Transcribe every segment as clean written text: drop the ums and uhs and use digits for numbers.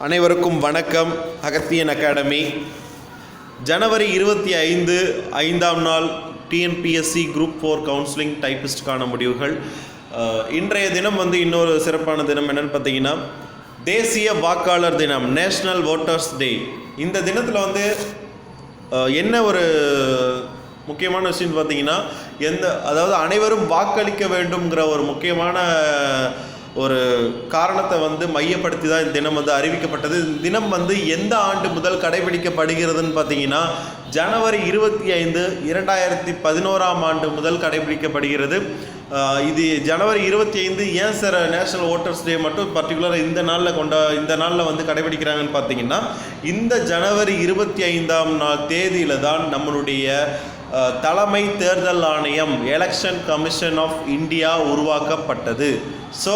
அனைவருக்கும் வணக்கம். அகத்தியன் அகாடமி ஜனவரி 25 ஐந்தாம் நாள் டிஎன்பிஎஸ்சி குரூப் 4 கவுன்சிலிங் டைப்பிஸ்டுக்கான முடிவுகள். இன்றைய தினம் இன்னொரு சிறப்பான தினம் என்னென்னு பார்த்தீங்கன்னா தேசிய வாக்காளர் தினம், நேஷ்னல் வோட்டர்ஸ் டே. இந்த தினத்தில் என்ன ஒரு முக்கியமான விஷயம் பார்த்தீங்கன்னா அதாவது அனைவரும் வாக்களிக்க வேண்டும்ங்கிற ஒரு முக்கியமான ஒரு காரணத்தை மையப்படுத்தி தான் இந்த தினம் அறிவிக்கப்பட்டது. இந்த தினம் எந்த ஆண்டு முதல் கடைபிடிக்கப்படுகிறதுன்னு பார்த்தீங்கன்னா ஜனவரி 25 2011 ஆண்டு முதல் கடைபிடிக்கப்படுகிறது. இது ஜனவரி 25 ஏன் சார் நேஷனல் ஓட்டர்ஸ் டே மட்டும் பர்டிகுலராக இந்த நாளில் கடைபிடிக்கிறாங்கன்னு பார்த்தீங்கன்னா இந்த ஜனவரி 25ஆம் தேதியில் தான் நம்மளுடைய தலைமை தேர்தல் ஆணையம் எலெக்ஷன் கமிஷன் ஆஃப் இந்தியா உருவாக்கப்பட்டது. ஸோ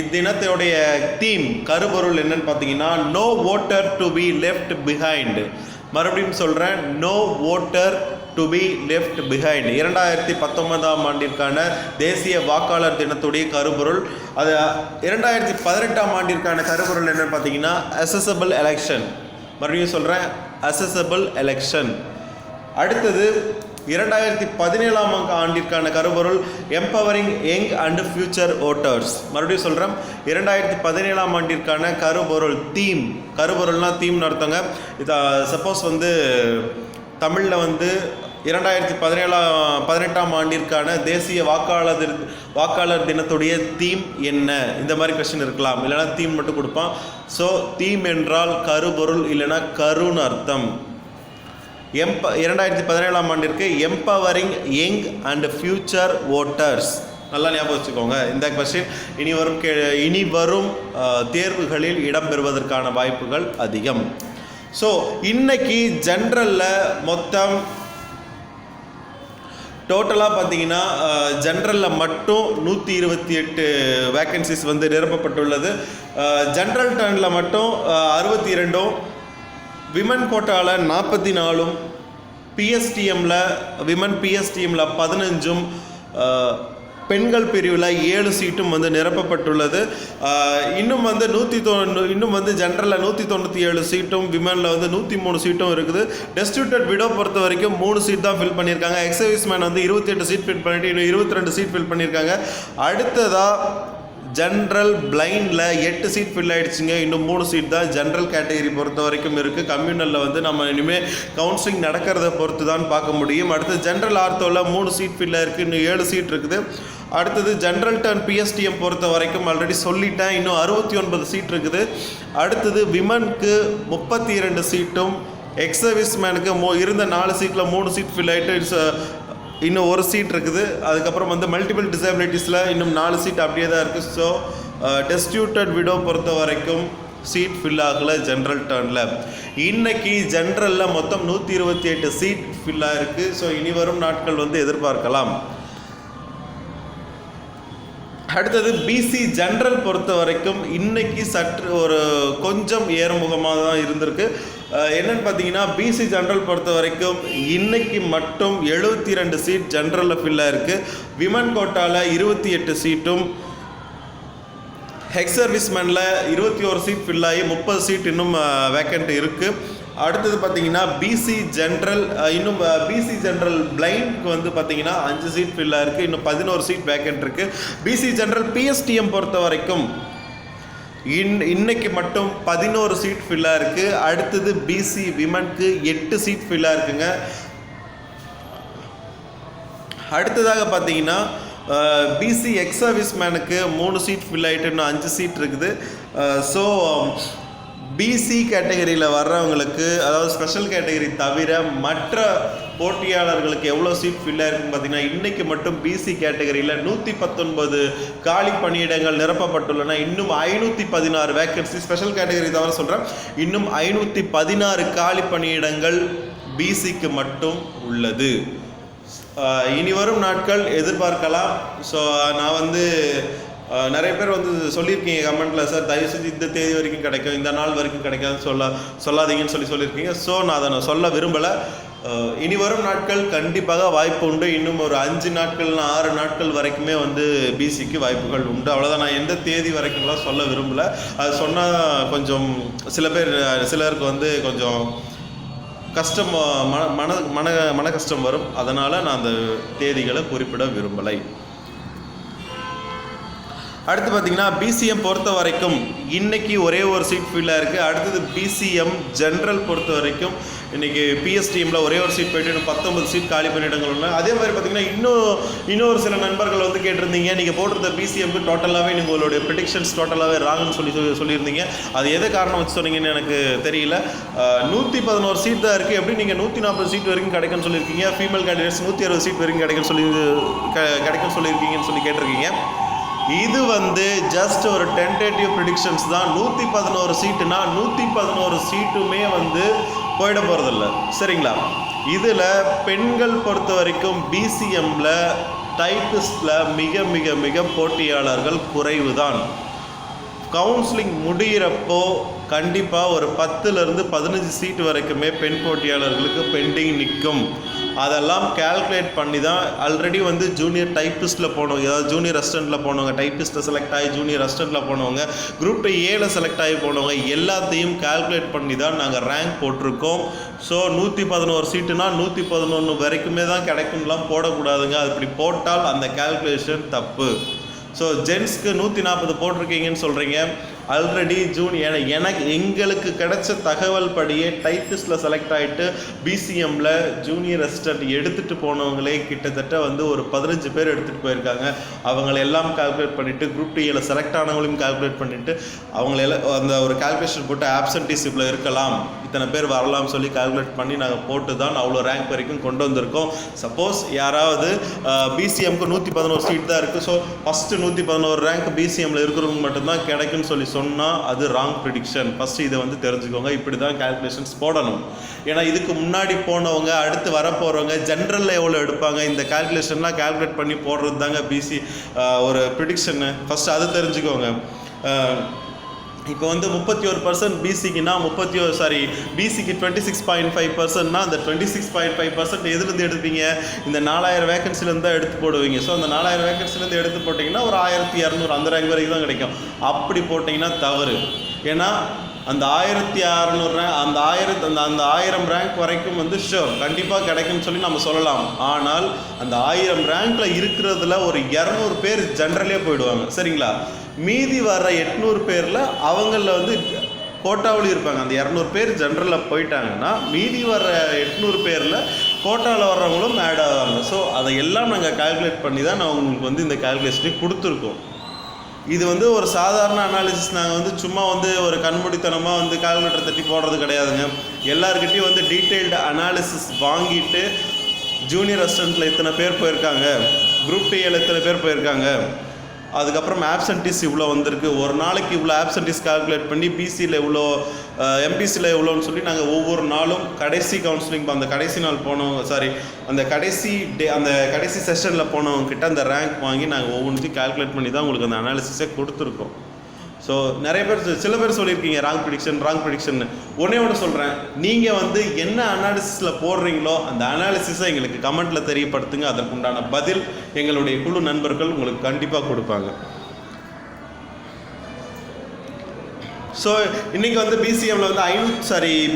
இத்தினத்துடைய தீம் கருப்பொருள் என்னன்னு பார்த்தீங்கன்னா no voter to be left behind. மறுபடியும் சொல்கிறேன், no voter to be left behind. 2019ஆம் ஆண்டிற்கான தேசிய வாக்காளர் தினத்துடைய கருப்பொருள். அது 2018ஆம் ஆண்டிற்கான கருப்பொருள் என்னன்னு பார்த்தீங்கன்னா அசஸபிள் எலெக்ஷன். மறுபடியும் சொல்கிறேன், அசஸபிள் எலெக்ஷன். அடுத்தது 2017ஆம் ஆண்டிற்கான கருப்பொருள் empowering young and future voters. மறுபடியும் சொல்கிறேன், 2017ஆம் ஆண்டிற்கான கருப்பொருள் தீம். கருப்பொருள்னால் தீம்னு அர்த்தங்க. இது சப்போஸ் தமிழில் 2018ஆம் ஆண்டிற்கான தேசிய வாக்காளர் தினத்துடைய தீம் என்ன, இந்த மாதிரி கொஸ்டின் இருக்கலாம். இல்லைனா தீம் மட்டும் கொடுப்பான். ஸோ தீம் என்றால் கருப்பொருள், இல்லைனா கருன்னு அர்த்தம். 2017ஆம் ஆண்டிற்கு empowering young and future voters. நல்லா ஞாபகம் வச்சுக்கோங்க. இந்த கொஸ்டின் இனி வரும் தேர்வுகளில் இடம்பெறுவதற்கான வாய்ப்புகள் அதிகம். ஸோ இன்னைக்கு ஜென்ரலில் மொத்தம் டோட்டலாக பார்த்தீங்கன்னா ஜென்ரலில் மட்டும் 128 வேக்கன்சிஸ் நிரப்பப்பட்டுள்ளது. ஜென்ரல் டர்னில் மட்டும் 62, விமன் கோட்டாவில் 44, விமன் பிஎஸ்டிஎம்மில் 15, பெண்கள் பிரிவில் 7 சீட்டும் நிரப்பப்பட்டுள்ளது. இன்னும் ஜென்ரலில் 197 சீட்டும், விமனில் 103 சீட்டும் இருக்குது. டெஸ்டியூட்டட் விடோ பொறுத்த வரைக்கும் 3 சீட் தான் ஃபில் பண்ணியிருக்காங்க. எக்ஸர்வீஸ்மேன் 28 சீட் ஃபில் பண்ணிட்டு இன்னும் 22 சீட் ஃபில் பண்ணியிருக்காங்க. அடுத்ததாக ஜென்ரல் பிளைண்டில் 8 சீட் ஃபில் ஆகிடுச்சுங்க. இன்னும் 3 சீட் தான் ஜென்ரல் கேட்டகரி பொறுத்த வரைக்கும் இருக்குது. கம்யூனலில் நம்ம இனிமேல் கவுன்சிலிங் நடக்கிறத பொறுத்து தான் பார்க்க முடியும். அடுத்து ஜென்ரல் ஆர்த்தோவில் 3 சீட் ஃபில் இருக்குது. இன்னும் 7 சீட் இருக்குது. அடுத்தது ஜென்ரல் டர்ன் பிஎஸ்டிஎம் பொறுத்த வரைக்கும் ஆல்ரெடி சொல்லிட்டேன், இன்னும் 69 சீட் இருக்குது. அடுத்தது விமனுக்கு 32 சீட்டும், எக்ஸர்வீஸ்மேனுக்கு இருந்த 4 சீட்டில் 3 சீட் ஃபில் ஆகிட்டு இன்னும் 1 சீட் இருக்குது. அதுக்கப்புறம் மல்டிபிள் டிசபிலிட்டிஸில் இன்னும் 4 சீட் அப்படியே தான் இருக்குது. ஸோ டெஸ்டியூட்டட் விடோ பொறுத்த வரைக்கும் சீட் ஃபில் ஆகலை ஜென்ரல் டர்னில். இன்னைக்கு ஜென்ரலில் மொத்தம் 128 சீட் ஃபில் ஆகிருக்கு. ஸோ இனி வரும் நாட்கள் எதிர்பார்க்கலாம். அடுத்தது பிசி ஜென்ரல் பொறுத்த வரைக்கும் இன்னைக்கு சற்று கொஞ்சம் ஏறுமுகமாக தான் இருந்திருக்கு. என்னென்னு பார்த்தீங்கன்னா பிசி ஜென்ரல் பொறுத்த வரைக்கும் இன்னைக்கு மட்டும் 72 சீட் ஜென்ரலில் ஃபில்லாக இருக்குது. விமன் கோட்டாவில் 28 சீட்டும், எக்ஸ் சர்வீஸ்மேனில் 21 சீட் ஃபில்லாகி 30 சீட் இன்னும் வேக்கண்ட் இருக்குது. அடுத்தது பார்த்தீங்கன்னா பிசி ஜென்ரல் பிளைண்டுக்கு பார்த்தீங்கன்னா 5 சீட் ஃபில்லாக இருக்குது. இன்னும் 11 சீட் வேக்கண்ட் இருக்குது. பிசி ஜென்ரல் பிஎஸ்டிஎம் பொறுத்த வரைக்கும் இன்னைக்கு மட்டும் 11 சீட் ஃபில்லாக இருக்குது. அடுத்தது பிசி விமனுக்கு 8 சீட் ஃபில்லாக இருக்குங்க. அடுத்ததாக பார்த்தீங்கன்னா பிசி எக்ஸ் சர்வீஸ்மேனுக்கு 3 சீட் ஃபில் ஆகிட்டு இன்னும் 5 சீட் இருக்குது. ஸோ பிசி கேட்டகரியில் வர்றவங்களுக்கு, அதாவது ஸ்பெஷல் கேட்டகரி தவிர மற்ற போட்டியாளர்களுக்கு எவ்வளோ சீட் ஃபில் ஆகிருக்குன்னு பார்த்தீங்கன்னா இன்றைக்கி மட்டும் பிசி கேட்டகரியில் 119 காலி பணியிடங்கள் நிரப்பப்பட்டுள்ளன. இன்னும் 516 வேக்கன்சி, ஸ்பெஷல் கேட்டகரி தவிர சொல்கிறேன், இன்னும் 516 காலி பணியிடங்கள் பிசிக்கு மட்டும் உள்ளது. இனி வரும் நாட்கள் எதிர்பார்க்கலாம். ஸோ நான் நிறைய பேர் சொல்லியிருக்கீங்க கமெண்ட்டில், சார் தயவு செஞ்சு இந்த தேதி வரைக்கும் கிடைக்கும், இந்த நாள் வரைக்கும் கிடைக்காதுன்னு சொல்லாதீங்கன்னு சொல்லியிருக்கீங்க. ஸோ நான் அதை சொல்ல விரும்பலை. இனி வரும் நாட்கள் கண்டிப்பாக வாய்ப்பு உண்டு. இன்னும் ஒரு 5 நாட்கள் 6 நாட்கள் வரைக்குமே வந்து பிசிக்கு வாய்ப்புகள் உண்டு. அவ்வளோதான். நான் எந்த தேதி வரைக்கும்லாம் சொல்ல விரும்பலை. அது சொன்னால் கொஞ்சம் சிலருக்கு வந்து கொஞ்சம் கஷ்டம், மன கஷ்டம் வரும். அதனால் நான் அந்த தேதிகளை குறிப்பிட விரும்பலை. அடுத்து பார்த்தீங்கன்னா பிசிஎம் பொறுத்த வரைக்கும் இன்றைக்கி ஒரே ஒரு சீட் ஃபீல்டாக இருக்குது. அடுத்தது பிசிஎம் ஜென்ரல் பொறுத்த வரைக்கும் இன்றைக்கி பிஎஸ்டிஎம்மில் ஒரே ஒரு சீட் போய்ட்டு இன்னும் 19 சீட் காலி பண்ணிடங்கள் உண்டு. அதே மாதிரி பார்த்திங்கன்னா இன்னொரு சில நண்பர்கள் வந்து கேட்டிருந்தீங்க, நீங்கள் போட்டிருந்த பிசிஎம்க்கு டோட்டலாகவே உங்களுடைய ப்ரெடிக்ஷன்ஸ் டோட்டலாகவே ராங்னு சொல்லியிருந்தீங்க. அது எது காரணம் வச்சு சொன்னீங்கன்னு எனக்கு தெரியல. 111 சீட் தான் இருக்குது. எப்படி நீங்கள் 140 சீட் வரைக்கும் கிடைக்கும்னு சொல்லியிருக்கீங்க, ஃபீமேல் கேண்டிடேட்ஸ் 160 சீட் வரைக்கும் கிடைக்கும்னு சொல்லியிருக்கீங்கன்னு சொல்லி கேட்டிருக்கீங்க. இது வந்து ஜஸ்ட் ஒரு டென்டேட்டிவ் ப்ரிடிக்ஷன்ஸ் தான். 111 சீட்டுனா 111 சீட்டுமே வந்து போயிட போகிறதில்ல, சரிங்களா? இதில் பெண்கள் பொறுத்த வரைக்கும் பிசிஎம்மில் டைப்பிஸ்டில் மிக மிக மிக போட்டியாளர்கள் குறைவு தான். கவுன்சிலிங் முடிகிறப்போ கண்டிப்பாக ஒரு 10லேருந்து 15 சீட்டு வரைக்குமே பெண் போட்டியாளர்களுக்கு பெண்டிங் நிற்கும். அதெல்லாம் கேல்குலேட் பண்ணி தான் ஆல்ரெடி வந்து ஜூனியர் டைப்பிஸ்ட்டில் போனவங்க, அதாவது ஜூனியர் அசிஸ்டண்ட்டில் போனவங்க, டைப்பிஸ்ட்டில் செலக்ட் ஆகி ஜூனியர் அசிஸ்டண்ட்டில் போனவங்க, குரூப் 2A செலக்ட் ஆகி போனவங்க எல்லாத்தையும் கேல்குலேட் பண்ணி தான் நாங்கள் ரேங்க் போட்டிருக்கோம். ஸோ 111 சீட்டுனா 111 வரைக்குமே தான் கிடைக்கும்லாம் போடக்கூடாதுங்க. அது இப்படி போட்டால் அந்த கேல்குலேஷன் தப்பு. ஸோ ஜென்ஸ்க்கு 140 போட்டிருக்கீங்கன்னு சொல்கிறீங்க. ஆல்ரெடி எங்களுக்கு கிடைச்ச தகவல் படியே டைப்பிஸ்டில் செலக்ட் ஆகிட்டு பிசிஎம்மில் ஜூனியர் அசிஸ்டண்ட் எடுத்துகிட்டு போனவங்களே கிட்டத்தட்ட வந்து ஒரு 15 பேர் எடுத்துகிட்டு போயிருக்காங்க. அவங்களெல்லாம் கால்குலேட் பண்ணிவிட்டு குரூப் 2A செலக்ட் ஆனவங்களையும் கால்குலேட் பண்ணிவிட்டு அவங்களெல்லாம் அந்த ஒரு கால்குலேஷன் போட்டு ஆப்சன்டிஷிப்பில் இருக்கலாம், இத்தனை பேர் வரலாம்னு சொல்லி கால்குலேட் பண்ணி நாங்கள் போட்டு தான் அவ்வளோ ரேங்க் வரைக்கும் கொண்டு வந்திருக்கோம். சப்போஸ் யாராவது பிசிஎம்க்கு 111 சீட் தான் இருக்குது, ஸோ ஃபஸ்ட்டு 111 ரேங்க் பிசிஎம்மில் இருக்கிறவங்க மட்டும்தான் கிடைக்குன்னு சொல்லி சொன்னால் அது ராங் ப்ரிடிக்ஷன். ஃபஸ்ட்டு இதை வந்து தெரிஞ்சுக்கோங்க. இப்படி தான் கால்குலேஷன்ஸ் போடணும். ஏன்னா இதுக்கு முன்னாடி போனவங்க அடுத்து வரப்போகிறவங்க ஜென்ரலில் எவ்வளோ எடுப்பாங்க, இந்த கால்குலேஷன்லாம் கால்குலேட் பண்ணி போடுறது தாங்க ஒரு ப்ரிடிக்ஷன்னு. ஃபஸ்ட்டு அது தெரிஞ்சுக்கோங்க. இப்போ வந்து 31% பிசிக்குன்னா பிசிக்கு 26.5%னா அந்த 26.5% எதுலேருந்து எடுப்பீங்க? இந்த 4000 வேகன்சிலேருந்து தான் எடுத்து போடுவீங்க. ஸோ அந்த 4000 வேகன்சிலேருந்து எடுத்து போட்டிங்கன்னா ஒரு 1200 அந்த ரேங்க் வரைக்கும் தான் கிடைக்கும். அப்படி போட்டிங்கன்னா தவறு. ஏன்னா அந்த 1600 அந்த 1000 ரேங்க் வரைக்கும் வந்து ஷோர் கண்டிப்பாக கிடைக்கும்னு சொல்லி நம்ம சொல்லலாம். ஆனால் அந்த 1000 ரேங்க்கில் இருக்கிறதுல ஒரு 200 பேர் ஜென்ரலே போயிடுவாங்க, சரிங்களா? மீதி வர்ற 800 பேரில் அவங்களில் வந்து கோட்டாவிலும் இருப்பாங்க. அந்த 200 பேர் ஜென்ரலில் போயிட்டாங்கன்னா மீதி வர்ற 800 பேரில் கோட்டாவில் வர்றவங்களும் ஆட் ஆவாங்க. ஸோ அதையெல்லாம் நாங்கள் கால்குலேட் பண்ணி தான் நான் உங்களுக்கு வந்து இந்த கால்குலேஷனை கொடுத்துருக்கோம். இது வந்து ஒரு சாதாரண அனாலிசிஸ். நாங்கள் வந்து சும்மா வந்து ஒரு கண்மூடித்தனமாக வந்து கால்குலேட்டர் தட்டி போடுறது கிடையாதுங்க. எல்லாருக்கிட்டையும் வந்து டீட்டெயில்டு அனாலிசிஸ் வாங்கிட்டு ஜூனியர் அசிஸ்டண்ட்டில் இத்தனை பேர் போயிருக்காங்க, குரூப் 2A இத்தனை பேர் போயிருக்காங்க, அதுக்கப்புறம் ஆப்சன்டிஸ் இவ்வளோ வந்திருக்கு, ஒரு நாளைக்கு இவ்வளோ ஆப்சன்டிஸ் கால்குலேட் பண்ணி பிசியில் இவ்வளோ எம்பிசியில் எவ்வளோன்னு சொல்லி நாங்கள் ஒவ்வொரு நாளும் கடைசி கவுன்சிலிங் அந்த கடைசி நாள் போனவங்க அந்த கடைசி செஷனில் போனவங்கக்கிட்ட அந்த ரேங்க் வாங்கி நாங்கள் ஒவ்வொன்றையும் கால்குலேட் பண்ணி தான் உங்களுக்கு அந்த அனாலிசிஸே கொடுத்துருக்கோம். ஸோ நிறைய பேர் சில பேர் சொல்லியிருக்கீங்க ராங் ப்ரிடிக்ஷன். ஒன்று சொல்கிறேன், நீங்கள் வந்து என்ன அனாலிசிஸில் போடுறீங்களோ அந்த அனாலிசிஸை எங்களுக்கு கமெண்ட்டில் தெரியப்படுத்துங்க. அதற்குண்டான பதில் எங்களுடைய குழு நண்பர்கள் உங்களுக்கு கண்டிப்பாக கொடுப்பாங்க. ஸோ இன்றைக்கி வந்து பிசிஎம்மில் வந்து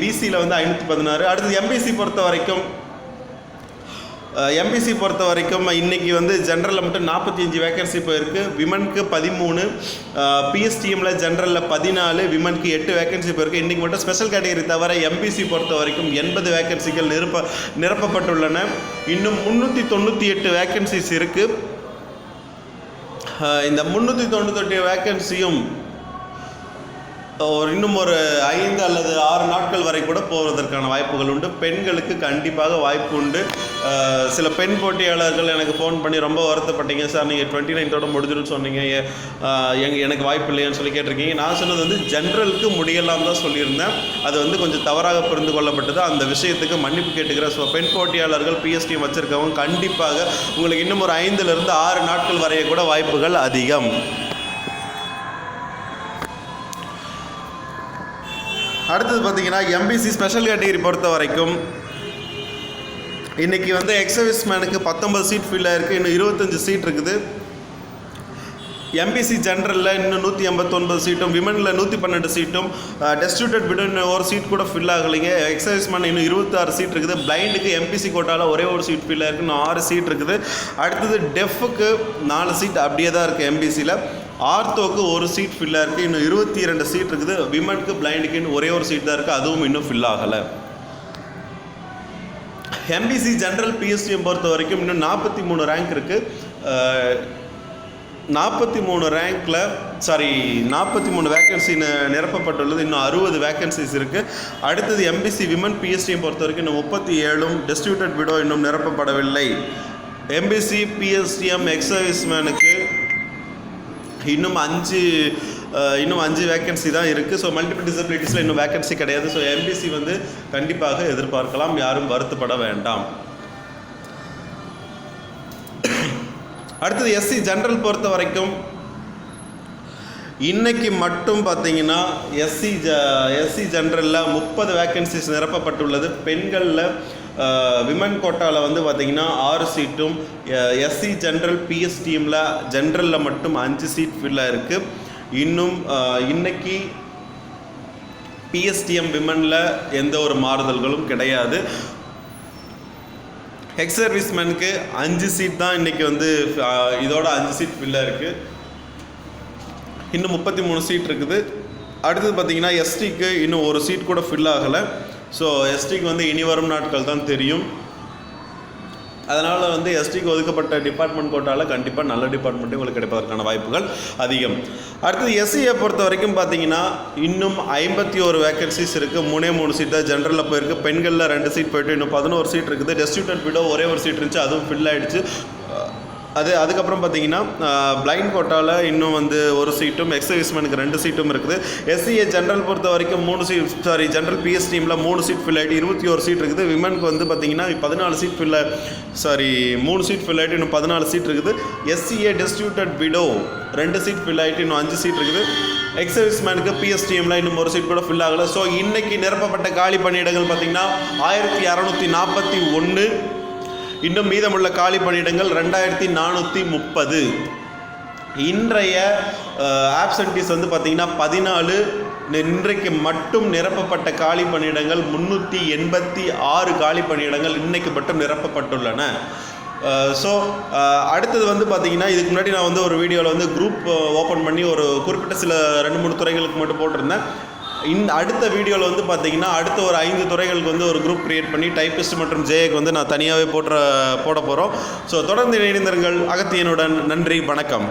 பிசியில் வந்து 516. அடுத்தது எம்பிசி பொறுத்த வரைக்கும் இன்றைக்கி வந்து ஜென்ரலில் மட்டும் 45 வேகன்சி போயிருக்கு. விமனுக்கு 13, பிஎஸ்டிஎம்மில் ஜென்ரலில் 14, விமனுக்கு 8 வேகன்சி போயிருக்கு. இன்றைக்கி மட்டும் ஸ்பெஷல் கேட்டகரி தவிர எம்பிசி பொறுத்த வரைக்கும் 80 வேகன்சிகள் நிரப்பப்பட்டுள்ளன. இன்னும் 398 வேகன்சிஸ் இருக்குது. இந்த 398 வேகன்சியும் இன்னும் ஒரு 5 அல்லது 6 நாட்கள் வரை கூட போவதற்கான வாய்ப்புகள் உண்டு. பெண்களுக்கு கண்டிப்பாக வாய்ப்பு உண்டு. சில பெண் போட்டியாளர்கள் எனக்கு ஃபோன் பண்ணி ரொம்ப வருத்தப்பட்டீங்க, சார் நீங்கள் 29 முடிஞ்சிடும் சொன்னீங்க, எனக்கு வாய்ப்பு இல்லையான்னு சொல்லி கேட்டிருக்கீங்க. நான் சொன்னது வந்து ஜென்ரலுக்கு முடியலாம் தான் சொல்லியிருந்தேன். அது வந்து கொஞ்சம் தவறாக புரிந்து கொள்ளப்பட்டது. அந்த விஷயத்துக்கு மன்னிப்பு கேட்டுக்கிறேன். ஸோ பெண் போட்டியாளர்கள் பிஎஸ்டிஎம் வச்சுருக்கவங்க கண்டிப்பாக உங்களுக்கு இன்னும் ஒரு 5லிருந்து 6 நாட்கள் வரைய கூட வாய்ப்புகள் அதிகம். அடுத்தது பார்த்தீங்கன்னா எம்பிசி ஸ்பெஷல் கேட்டகரி பொறுத்த வரைக்கும் இன்றைக்கி வந்து எக்ஸர்வீஸ் மேனுக்கு 19 சீட் ஃபில் ஆகிருக்கு, இன்னும் 25 சீட் இருக்குது. எம்பிசி ஜென்ரலில் இன்னும் 189 சீட்டும், விமனில் 112 சீட்டும், டெஸ்டியூட்டட் விட இன்னும் ஒரு சீட் கூட ஃபில் ஆகலைங்க. எக்ஸர்வீஸ் மேன் இன்னும் 26 சீட் இருக்குது. பிளைண்டுக்கு எம்பிசி கோட்டாவில் ஒரே ஒரு சீட் ஃபில் ஆகிருக்கு, இன்னும் 6 சீட் இருக்குது. அடுத்தது டெஃபுக்கு 4 சீட் அப்படியே தான் இருக்குது எம்பிசியில். ஆர்த்தோக்கு ஒரு சீட் ஃபில் ஆகிருக்கு, இன்னும் 22 சீட் இருக்குது. விமனுக்கு பிளைண்டுக்கு இன்னும் ஒரே ஒரு சீட் தான் இருக்குது, அதுவும் இன்னும் ஃபில் ஆகலை. எம்பிசி ஜென்ரல் பிஎஸ்டிஎம் பொறுத்த வரைக்கும் இன்னும் 43 ரேங்க் இருக்குது. 43 ரேங்க்கில் 43 வேக்கன்சி நிரப்பப்பட்டுள்ளது. இன்னும் 60 வேக்கன்சிஸ் இருக்குது. அடுத்தது எம்பிசி விமன் பிஎஸ்டிஎம் பொறுத்த வரைக்கும் இன்னும் 37, டெஸ்டியூட்டட் விடோ இன்னும் நிரப்பப்படவில்லை. எம்பிசி பிஎஸ்டிஎம் எக்ஸர்வீஸ் மேனுக்கு இன்னும் 5 வேக்கன்சி தான் இருக்குது. ஸோ மல்டிபிள் டிசபிலிட்டிஸில் இன்னும் வேக்கன்சி கிடையாது. ஸோ எம்பிசி வந்து கண்டிப்பாக எதிர்பார்க்கலாம், யாரும் வருத்தப்பட வேண்டாம். அடுத்தது எஸ்சி ஜென்ரல் பொறுத்த வரைக்கும் இன்றைக்கி மட்டும் பார்த்தீங்கன்னா எஸ்சி ஜென்ரலில் 30 வேக்கன்சிஸ் நிரப்பப்பட்டுள்ளது. பெண்களில் விமன் கோட்டாவில் வந்து பார்த்திங்கன்னா 6 சீட்டும், எஸ்சி ஜென்ரல் பிஎஸ்டிஎம்மில் ஜென்ரலில் மட்டும் 5 சீட் ஃபில்லாக இருக்குது. இன்னும் இன்னைக்கு பிஎஸ்டிஎம் விமனில் எந்த ஒரு மாறுதல்களும் கிடையாது. எக்ஸ் சர்வீஸ்மேனுக்கு 5 சீட் தான் இன்றைக்கி வந்து இதோட 5 சீட் ஃபில்லாக இருக்குது. இன்னும் 33 சீட் இருக்குது. அடுத்தது பார்த்திங்கன்னா எஸ்டிக்கு இன்னும் ஒரு சீட் கூட ஃபில் ஆகலை. ஸோ எஸ்டிக்கு வந்து இனி வரும் நாட்கள் தான் தெரியும். அதனால் வந்து எஸ்டிக்கு ஒதுக்கப்பட்ட டிபார்ட்மெண்ட் கோட்டாவில் கண்டிப்பாக நல்ல டிபார்ட்மெண்ட்டு உங்களுக்கு கிடைப்பதற்கான வாய்ப்புகள் அதிகம். அடுத்தது எஸ்சியை பொறுத்த வரைக்கும் பார்த்தீங்கன்னா இன்னும் 51 வேக்கன்சிஸ் இருக்குது. 3 சீட் தான் ஜென்ரலில் போயிருக்கு. பெண்களில் 2 சீட் போய்ட்டு இன்னும் 11 சீட் இருக்குது. டெஸ்டியூட்டட் விடோ ஒரே ஒரு சீட் இருந்துச்சு, அதுவும் ஃபில் ஆகிடுச்சு. அதுக்கப்புறம் பார்த்தீங்கன்னா பிளைண்ட் கோட்டாவில் இன்னும் வந்து ஒரு சீட்டும், எக்ஸர்வீஸ்மேனுக்கு 2 சீட்டும் இருக்குது. எஸ்சிஏ ஜென்ரல் பொறுத்த வரைக்கும் ஜென்ரல் பிஎஸ் டீமில் 3 சீட் ஃபில் ஆகிட்டு 21 சீட் இருக்குது. விமனுக்கு வந்து பார்த்தீங்கன்னா 14 சீட் 3 சீட் ஃபில் ஆகிட்டு இன்னும் 14 சீட் இருக்குது. எஸ்சிஏ டெஸ்டியூட்டட் விடோ 2 சீட் ஃபில் ஆகிட்டு இன்னும் 5 சீட் இருக்குது. எக்ஸர்வீஸ்மேனுக்கு பிஎஸ்டிஎம்மில் இன்னும் ஒரு சீட் கூட ஃபில் ஆகலை. ஸோ இன்றைக்கி நிரப்பப்பட்ட காலி பணியிடங்கள் பார்த்திங்கன்னா 1641. இன்னும் மீதமுள்ள காலி பணியிடங்கள் 2430. இன்றைய ஆப்சன்டீஸ் வந்து பார்த்திங்கன்னா 14. இன்றைக்கு மட்டும் நிரப்பப்பட்ட காலி பணியிடங்கள் 386 காலி பணியிடங்கள் இன்றைக்கு மட்டும் நிரப்பப்பட்டுள்ளன. ஸோ அடுத்தது வந்து பார்த்திங்கன்னா இதுக்கு முன்னாடி நான் வந்து ஒரு வீடியோவில் வந்து குரூப் ஓப்பன் பண்ணி ஒரு குறிப்பிட்ட சில 2-3 துறைகளுக்கு மட்டும் போட்டிருந்தேன். அடுத்த வீடியோவில் வந்து பார்த்திங்கன்னா அடுத்த ஒரு 5 துறைகளுக்கு வந்து ஒரு குரூப் க்ரியேட் பண்ணி டைப்பிஸ்ட் மற்றும் ஜேஏக்கு வந்து நான் தனியாகவே போட போகிறோம். ஸோ தொடர்ந்து இணைந்திருங்கள். அகத்தியனுடன் நன்றி, வணக்கம்.